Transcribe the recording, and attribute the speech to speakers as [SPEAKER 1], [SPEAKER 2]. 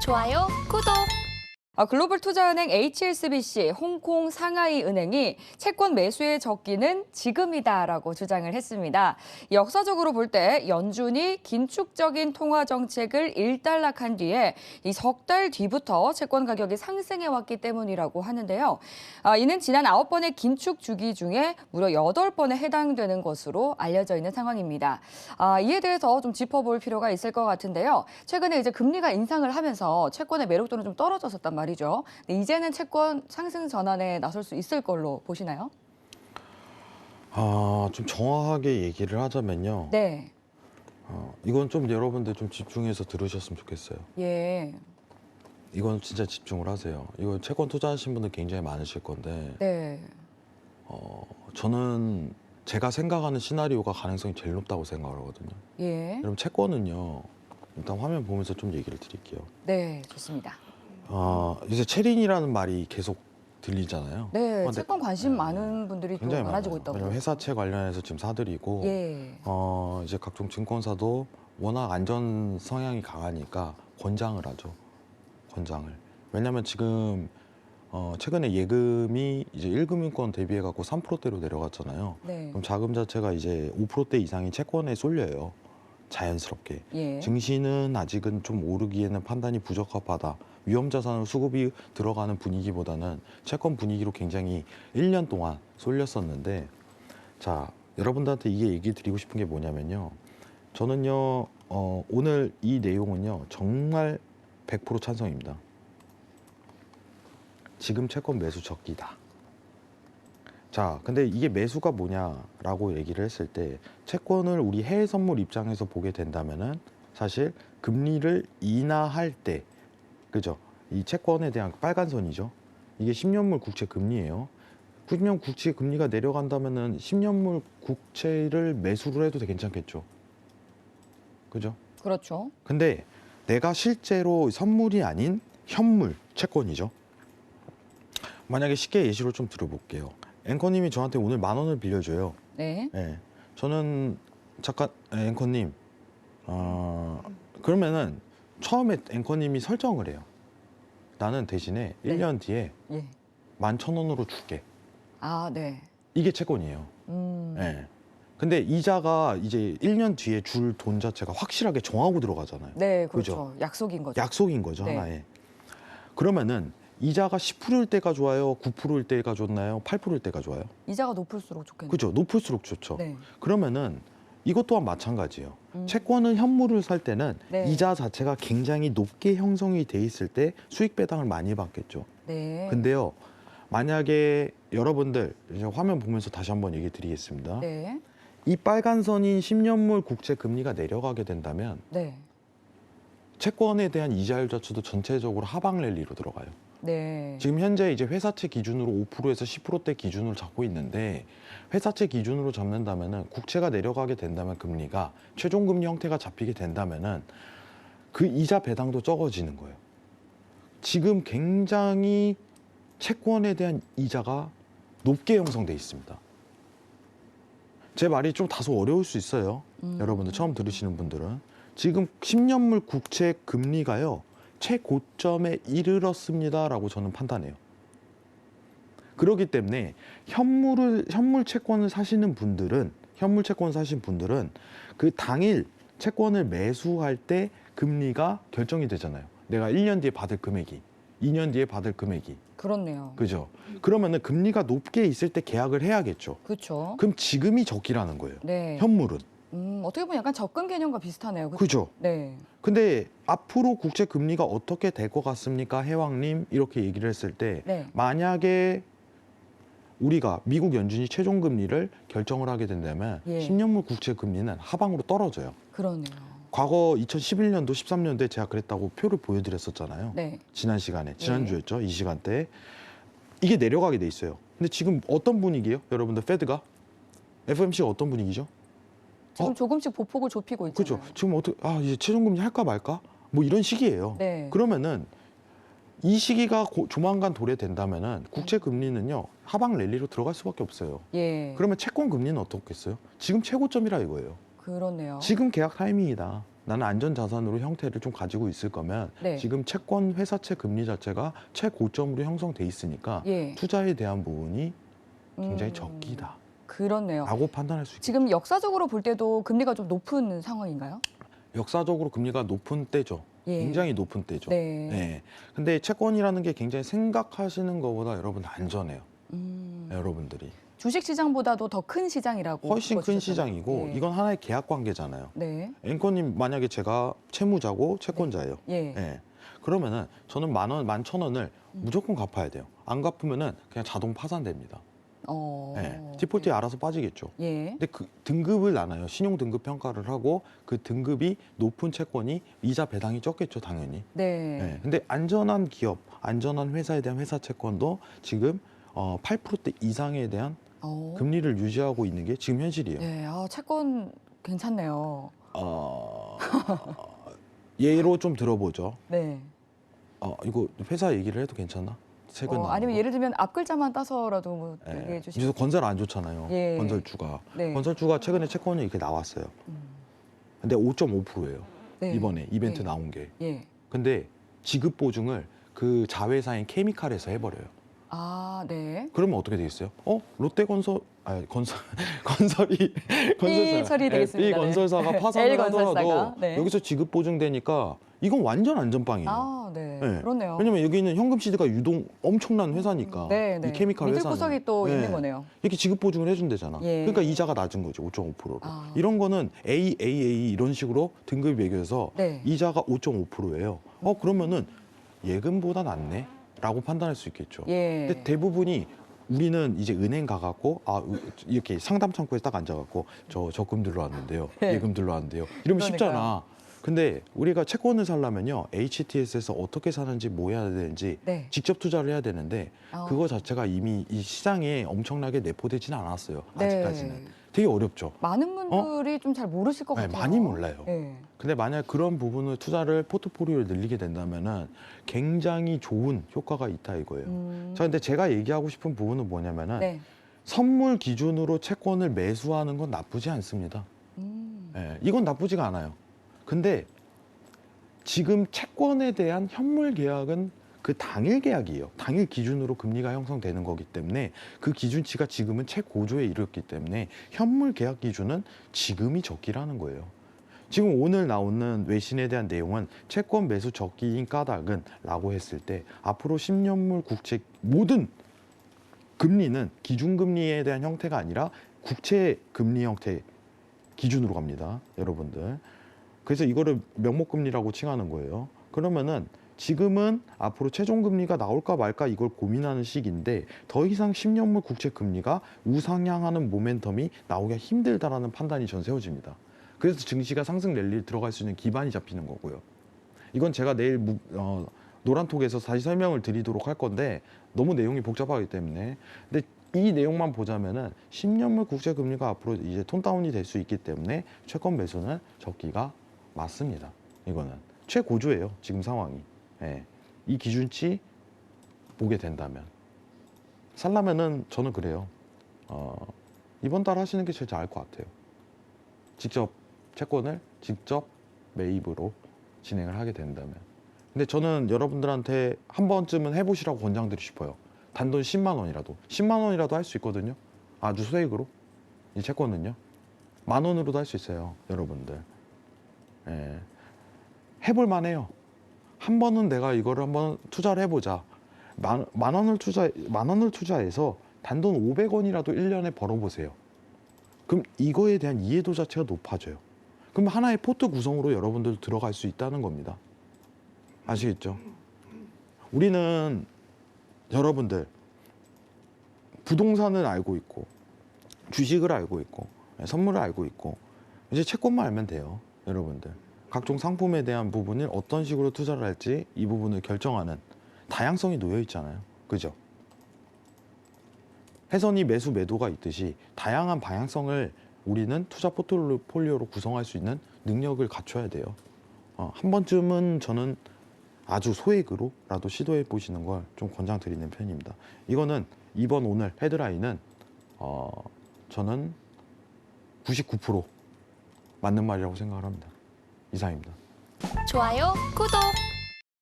[SPEAKER 1] 좋아요, 구독.
[SPEAKER 2] 글로벌 투자은행 HSBC, 홍콩 상하이 은행이 채권 매수의 적기는 지금이다라고 주장을 했습니다. 역사적으로 볼 때 연준이 긴축적인 통화 정책을 일단락한 뒤에 이 석 달 뒤부터 채권 가격이 상승해 왔기 때문이라고 하는데요. 이는 지난 9번의 긴축 주기 중에 무려 8번에 해당되는 것으로 알려져 있는 상황입니다. 이에 대해서 좀 짚어볼 필요가 있을 것 같은데요. 최근에 이제 금리가 인상을 하면서 채권의 매력도는 좀 떨어졌었단 말이죠. 근데 이제는 채권 상승 전환에 나설 수 있을 걸로 보시나요?
[SPEAKER 3] 좀 정확하게 얘기를 하자면요.
[SPEAKER 2] 네.
[SPEAKER 3] 이건 좀 여러분들 좀 집중해서 들으셨으면 좋겠어요.
[SPEAKER 2] 예.
[SPEAKER 3] 이건 진짜 집중을 하세요. 이거 채권 투자하신 분들 굉장히 많으실 건데,
[SPEAKER 2] 네.
[SPEAKER 3] 저는 제가 생각하는 시나리오가 가능성이 제일 높다고 생각을 하거든요.
[SPEAKER 2] 예.
[SPEAKER 3] 여러분 채권은요, 일단 화면 보면서 좀 얘기를 드릴게요.
[SPEAKER 2] 네, 좋습니다.
[SPEAKER 3] 요새 체린이라는 말이 계속 들리잖아요.
[SPEAKER 2] 네,
[SPEAKER 3] 근데
[SPEAKER 2] 채권 관심 많은 분들이 또
[SPEAKER 3] 굉장히
[SPEAKER 2] 많아지고
[SPEAKER 3] 많아요.
[SPEAKER 2] 있다고.
[SPEAKER 3] 왜냐면 회사채 관련해서 지금 사들이고,
[SPEAKER 2] 예.
[SPEAKER 3] 이제 각종 증권사도 워낙 안전 성향이 강하니까 권장을 하죠. 권장을. 왜냐면 지금 최근에 예금이 이제 1금융권 대비해 갖고 3%대로 내려갔잖아요.
[SPEAKER 2] 네.
[SPEAKER 3] 그럼 자금 자체가 이제 5%대 이상이 채권에 쏠려요. 자연스럽게.
[SPEAKER 2] 예.
[SPEAKER 3] 증시는 아직은 좀 오르기에는 판단이 부적합하다. 위험 자산으로 수급이 들어가는 분위기보다는 채권 분위기로 굉장히 1년 동안 쏠렸었는데, 자, 여러분들한테 이게 얘기 드리고 싶은 게 뭐냐면요. 저는요, 오늘 이 내용은요, 정말 100% 찬성입니다. 지금 채권 매수 적기다. 자, 근데 이게 매수가 뭐냐라고 얘기를 했을 때, 채권을 우리 해외 선물 입장에서 보게 된다면은 사실 금리를 인하할 때, 그죠? 이 채권에 대한 빨간 선이죠. 이게 10년물 국채 금리예요. 10년 국채 금리가 내려간다면은 10년물 국채를 매수를 해도 괜찮겠죠. 그죠?
[SPEAKER 2] 그렇죠.
[SPEAKER 3] 근데 내가 실제로 선물이 아닌 현물 채권이죠. 만약에 쉽게 예시로 좀 들어볼게요. 앵커님이 저한테 오늘 10,000원을 빌려줘요.
[SPEAKER 2] 네.
[SPEAKER 3] 네. 저는 잠깐 앵커님, 그러면은 처음에 앵커님이 설정을 해요. 나는 대신에
[SPEAKER 2] 네.
[SPEAKER 3] 1년 뒤에
[SPEAKER 2] 예.
[SPEAKER 3] 11,000원으로 줄게.
[SPEAKER 2] 네.
[SPEAKER 3] 이게 채권이에요. 네. 근데 이자가 이제 1년 뒤에 줄 돈 자체가 확실하게 정하고 들어가잖아요.
[SPEAKER 2] 네,
[SPEAKER 3] 그죠?
[SPEAKER 2] 그렇죠. 약속인 거죠.
[SPEAKER 3] 약속인 거죠,
[SPEAKER 2] 네.
[SPEAKER 3] 하나의. 그러면은 이자가 10%일 때가 좋아요? 9%일 때가 좋나요? 8%일 때가 좋아요?
[SPEAKER 2] 이자가 높을수록 좋겠네요.
[SPEAKER 3] 그죠? 높을수록 좋죠.
[SPEAKER 2] 네.
[SPEAKER 3] 그러면은 이것 또한 마찬가지예요.
[SPEAKER 2] 음.
[SPEAKER 3] 채권은 현물을 살 때는
[SPEAKER 2] 네.
[SPEAKER 3] 이자 자체가 굉장히 높게 형성이 돼 있을 때 수익 배당을 많이 받겠죠.
[SPEAKER 2] 네.
[SPEAKER 3] 근데요, 만약에 여러분들 이제 화면 보면서 다시 한번 얘기 드리겠습니다.
[SPEAKER 2] 네.
[SPEAKER 3] 이 빨간 선인 10년물 국채 금리가 내려가게 된다면
[SPEAKER 2] 네.
[SPEAKER 3] 채권에 대한 이자율 자체도 전체적으로 하방 랠리로 들어가요.
[SPEAKER 2] 네.
[SPEAKER 3] 지금 현재 이제 회사채 기준으로 5%에서 10%대 기준을 잡고 있는데, 회사채 기준으로 잡는다면은 국채가 내려가게 된다면 금리가 최종 금리 형태가 잡히게 된다면은 그 이자 배당도 적어지는 거예요. 지금 굉장히 채권에 대한 이자가 높게 형성돼 있습니다. 제 말이 좀 다소 어려울 수 있어요. 여러분들 처음 들으시는 분들은 지금 10년물 국채 금리가요, 최고점에 이르렀습니다라고 저는 판단해요. 그렇기 때문에 현물 채권을 사시는 분들은 그 당일 채권을 매수할 때 금리가 결정이 되잖아요. 내가 1년 뒤에 받을 금액이, 2년 뒤에 받을 금액이.
[SPEAKER 2] 그렇네요.
[SPEAKER 3] 그죠? 그러면은 금리가 높게 있을 때 계약을 해야겠죠.
[SPEAKER 2] 그렇죠.
[SPEAKER 3] 그럼 지금이 적기라는 거예요.
[SPEAKER 2] 네.
[SPEAKER 3] 현물은.
[SPEAKER 2] 어떻게 보면 약간 적금 개념과 비슷하네요.
[SPEAKER 3] 그죠?
[SPEAKER 2] 네.
[SPEAKER 3] 근데 앞으로 국채 금리가 어떻게 될 것 같습니까, 해왕님? 이렇게 얘기를 했을 때,
[SPEAKER 2] 네.
[SPEAKER 3] 만약에 우리가 미국 연준이 최종 금리를 결정을 하게 된다면
[SPEAKER 2] 예.
[SPEAKER 3] 10년물 국채 금리는 하방으로 떨어져요.
[SPEAKER 2] 그러네요.
[SPEAKER 3] 과거 2011년도, 13년도에 제가 그랬다고 표를 보여드렸었잖아요.
[SPEAKER 2] 네.
[SPEAKER 3] 지난 시간에, 지난주였죠, 이 시간대에. 이게 내려가게 돼 있어요. 근데 지금 어떤 분위기예요, 여러분들? 페드가? FOMC가 어떤 분위기죠?
[SPEAKER 2] 지금 조금씩 보폭을 좁히고 있잖아요.
[SPEAKER 3] 그렇죠. 지금 어떻게 이제 최종금리 할까 말까? 뭐 이런 시기예요.
[SPEAKER 2] 네.
[SPEAKER 3] 그러면은 이 시기가 조만간 도래된다면은 국채 금리는요, 하방 랠리로 들어갈 수밖에 없어요.
[SPEAKER 2] 예.
[SPEAKER 3] 그러면 채권 금리는 어떻겠어요? 지금 최고점이라 이거예요.
[SPEAKER 2] 그렇네요.
[SPEAKER 3] 지금 계약 타이밍이다. 나는 안전자산으로 형태를 좀 가지고 있을 거면
[SPEAKER 2] 네.
[SPEAKER 3] 지금 채권 회사채 금리 자체가 최고점으로 형성돼 있으니까
[SPEAKER 2] 예.
[SPEAKER 3] 투자에 대한 부분이 굉장히
[SPEAKER 2] 음,
[SPEAKER 3] 적기다
[SPEAKER 2] 그렇네요.
[SPEAKER 3] 라고 판단할 수 있겠죠.
[SPEAKER 2] 지금 역사적으로 볼 때도 금리가 좀 높은 상황인가요?
[SPEAKER 3] 역사적으로 금리가 높은 때죠.
[SPEAKER 2] 예.
[SPEAKER 3] 굉장히 높은 때죠.
[SPEAKER 2] 네.
[SPEAKER 3] 네. 근데 채권이라는 게 굉장히 생각하시는 것보다 여러분 안전해요.
[SPEAKER 2] 음,
[SPEAKER 3] 여러분들이.
[SPEAKER 2] 주식 시장보다도 더 큰 시장이라고
[SPEAKER 3] 훨씬 큰
[SPEAKER 2] 짚어주셨잖아요.
[SPEAKER 3] 시장이고
[SPEAKER 2] 예.
[SPEAKER 3] 이건 하나의 계약 관계잖아요.
[SPEAKER 2] 네.
[SPEAKER 3] 앵커님 만약에 제가 채무자고 채권자예요.
[SPEAKER 2] 예.
[SPEAKER 3] 예. 그러면은 저는 10,000원, 11,000원을 무조건 갚아야 돼요. 안 갚으면은 그냥 자동 파산됩니다. 예. 디폴트에 알아서 빠지겠죠.
[SPEAKER 2] 예.
[SPEAKER 3] 근데 그 등급을 나눠요. 신용 등급 평가를 하고 그 등급이 높은 채권이 이자 배당이 적겠죠, 당연히.
[SPEAKER 2] 네.
[SPEAKER 3] 예. 근데 안전한 기업, 안전한 회사에 대한 회사 채권도 지금 8%대 이상에 대한 금리를 유지하고 있는 게 지금 현실이에요.
[SPEAKER 2] 네. 채권 괜찮네요.
[SPEAKER 3] 예로 좀 들어보죠.
[SPEAKER 2] 네.
[SPEAKER 3] 이거 회사 얘기를 해도 괜찮나? 최근 나온
[SPEAKER 2] 아니면
[SPEAKER 3] 거?
[SPEAKER 2] 예를 들면 앞글자만 따서라도 뭐
[SPEAKER 3] 예.
[SPEAKER 2] 얘기해 주시면.
[SPEAKER 3] 그래서 건설 안 좋잖아요.
[SPEAKER 2] 예.
[SPEAKER 3] 건설주가.
[SPEAKER 2] 네.
[SPEAKER 3] 건설주가 최근에 채권이 이렇게 나왔어요.
[SPEAKER 2] 음,
[SPEAKER 3] 근데 5.5%예요.
[SPEAKER 2] 네.
[SPEAKER 3] 이번에 이벤트
[SPEAKER 2] 네.
[SPEAKER 3] 나온 게.
[SPEAKER 2] 예.
[SPEAKER 3] 근데 지급 보증을 그 자회사인 케미칼에서 해버려요.
[SPEAKER 2] 네.
[SPEAKER 3] 그러면 어떻게 되겠어요? 롯데건설, 건설이
[SPEAKER 2] B 처리 되겠습니다.
[SPEAKER 3] B 건설사가 파산을
[SPEAKER 2] L 건설사가.
[SPEAKER 3] 하더라도
[SPEAKER 2] 네.
[SPEAKER 3] 여기서 지급 보증되니까 이건 완전 안전빵이에요.
[SPEAKER 2] 네.
[SPEAKER 3] 네.
[SPEAKER 2] 그렇네요.
[SPEAKER 3] 왜냐면 여기 있는 현금 시드가 유동 엄청난 회사니까
[SPEAKER 2] 네, 네.
[SPEAKER 3] 이 케미칼
[SPEAKER 2] 믿을
[SPEAKER 3] 회사는
[SPEAKER 2] 구석이 또
[SPEAKER 3] 네.
[SPEAKER 2] 있는 거네요.
[SPEAKER 3] 이렇게 지급 보증을 해준대잖아.
[SPEAKER 2] 예.
[SPEAKER 3] 그러니까 이자가 낮은 거죠, 5.5%로.
[SPEAKER 2] 아.
[SPEAKER 3] 이런 거는 AAA 이런 식으로 등급이 매겨서
[SPEAKER 2] 네.
[SPEAKER 3] 이자가 5.5%예요. 그러면은 예금보다 낫네?라고 판단할 수 있겠죠.
[SPEAKER 2] 예.
[SPEAKER 3] 근데 대부분이 우리는 이제 은행 가갖고 이렇게 상담 창구에 딱 앉아갖고 저 적금 들러왔는데요,
[SPEAKER 2] 네.
[SPEAKER 3] 예금 들러왔는데요. 이러면
[SPEAKER 2] 그러니까요.
[SPEAKER 3] 쉽잖아. 근데 우리가 채권을 사려면요, HTS에서 어떻게 사는지 뭐 해야 되는지
[SPEAKER 2] 네.
[SPEAKER 3] 직접 투자를 해야 되는데 그거 자체가 이미 이 시장에 엄청나게 내포되지는 않았어요. 아직까지는.
[SPEAKER 2] 네.
[SPEAKER 3] 되게 어렵죠.
[SPEAKER 2] 많은 분들이 좀 잘 모르실 것
[SPEAKER 3] 네,
[SPEAKER 2] 같아요.
[SPEAKER 3] 많이 몰라요.
[SPEAKER 2] 네.
[SPEAKER 3] 근데 만약 그런 부분을 투자를 포트폴리오를 늘리게 된다면은 굉장히 좋은 효과가 있다 이거예요. 자, 근데 제가 얘기하고 싶은 부분은 뭐냐면은
[SPEAKER 2] 네.
[SPEAKER 3] 선물 기준으로 채권을 매수하는 건 나쁘지 않습니다. 예, 이건 나쁘지가 않아요. 근데 지금 채권에 대한 현물 계약은 그 당일 계약이에요. 당일 기준으로 금리가 형성되는 거기 때문에 그 기준치가 지금은 최고조에 이르렀기 때문에 현물 계약 기준은 지금이 적기라는 거예요. 지금 오늘 나오는 외신에 대한 내용은 채권 매수 적기인 까닭은 라고 했을 때 앞으로 10년물 국채 모든 금리는 기준금리에 대한 형태가 아니라 국채 금리 형태 기준으로 갑니다. 여러분들. 그래서 이거를 명목금리라고 칭하는 거예요. 그러면은 지금은 앞으로 최종금리가 나올까 말까 이걸 고민하는 시기인데 더 이상 10년물 국채 금리가 우상향하는 모멘텀이 나오기가 힘들다라는 판단이 전 세워집니다. 그래서 증시가 상승 랠리를 들어갈 수 있는 기반이 잡히는 거고요. 이건 제가 내일 노란톡에서 다시 설명을 드리도록 할 건데 너무 내용이 복잡하기 때문에. 근데 이 내용만 보자면은 10년물 국채 금리가 앞으로 이제 톤다운이 될 수 있기 때문에 채권 매수는 적기가 맞습니다. 이거는 최고조예요. 지금 상황이. 예. 이 기준치 보게 된다면 살라면은 저는 그래요. 이번 달 하시는 게 제일 나을 것 같아요. 직접 채권을 직접 매입으로 진행을 하게 된다면. 근데 저는 여러분들한테 한 번쯤은 해보시라고 권장드리고 싶어요. 단돈 10만 원이라도 10만 원이라도 할 수 있거든요. 아주 소액으로. 이 채권은요 10,000원으로도 할 수 있어요. 여러분들. 예. 해볼 만해요. 한 번은 내가 이거를 한번 투자를 해보자. 만 원을 투자해서 단돈 500원이라도 1년에 벌어보세요. 그럼 이거에 대한 이해도 자체가 높아져요. 그럼 하나의 포트 구성으로 여러분들 들어갈 수 있다는 겁니다. 아시겠죠? 우리는 여러분들 부동산을 알고 있고 주식을 알고 있고 선물을 알고 있고 이제 채권만 알면 돼요. 여러분들. 각종 상품에 대한 부분을 어떤 식으로 투자를 할지 이 부분을 결정하는 다양성이 놓여 있잖아요. 그죠? 해선이 매수 매도가 있듯이 다양한 방향성을 우리는 투자 포트폴리오로 구성할 수 있는 능력을 갖춰야 돼요. 한 번쯤은 저는 아주 소액으로라도 시도해 보시는 걸 좀 권장드리는 편입니다. 이거는 이번 오늘 헤드라인은 저는 99% 맞는 말이라고 생각을 합니다. 이상입니다.
[SPEAKER 1] 좋아요, 구독.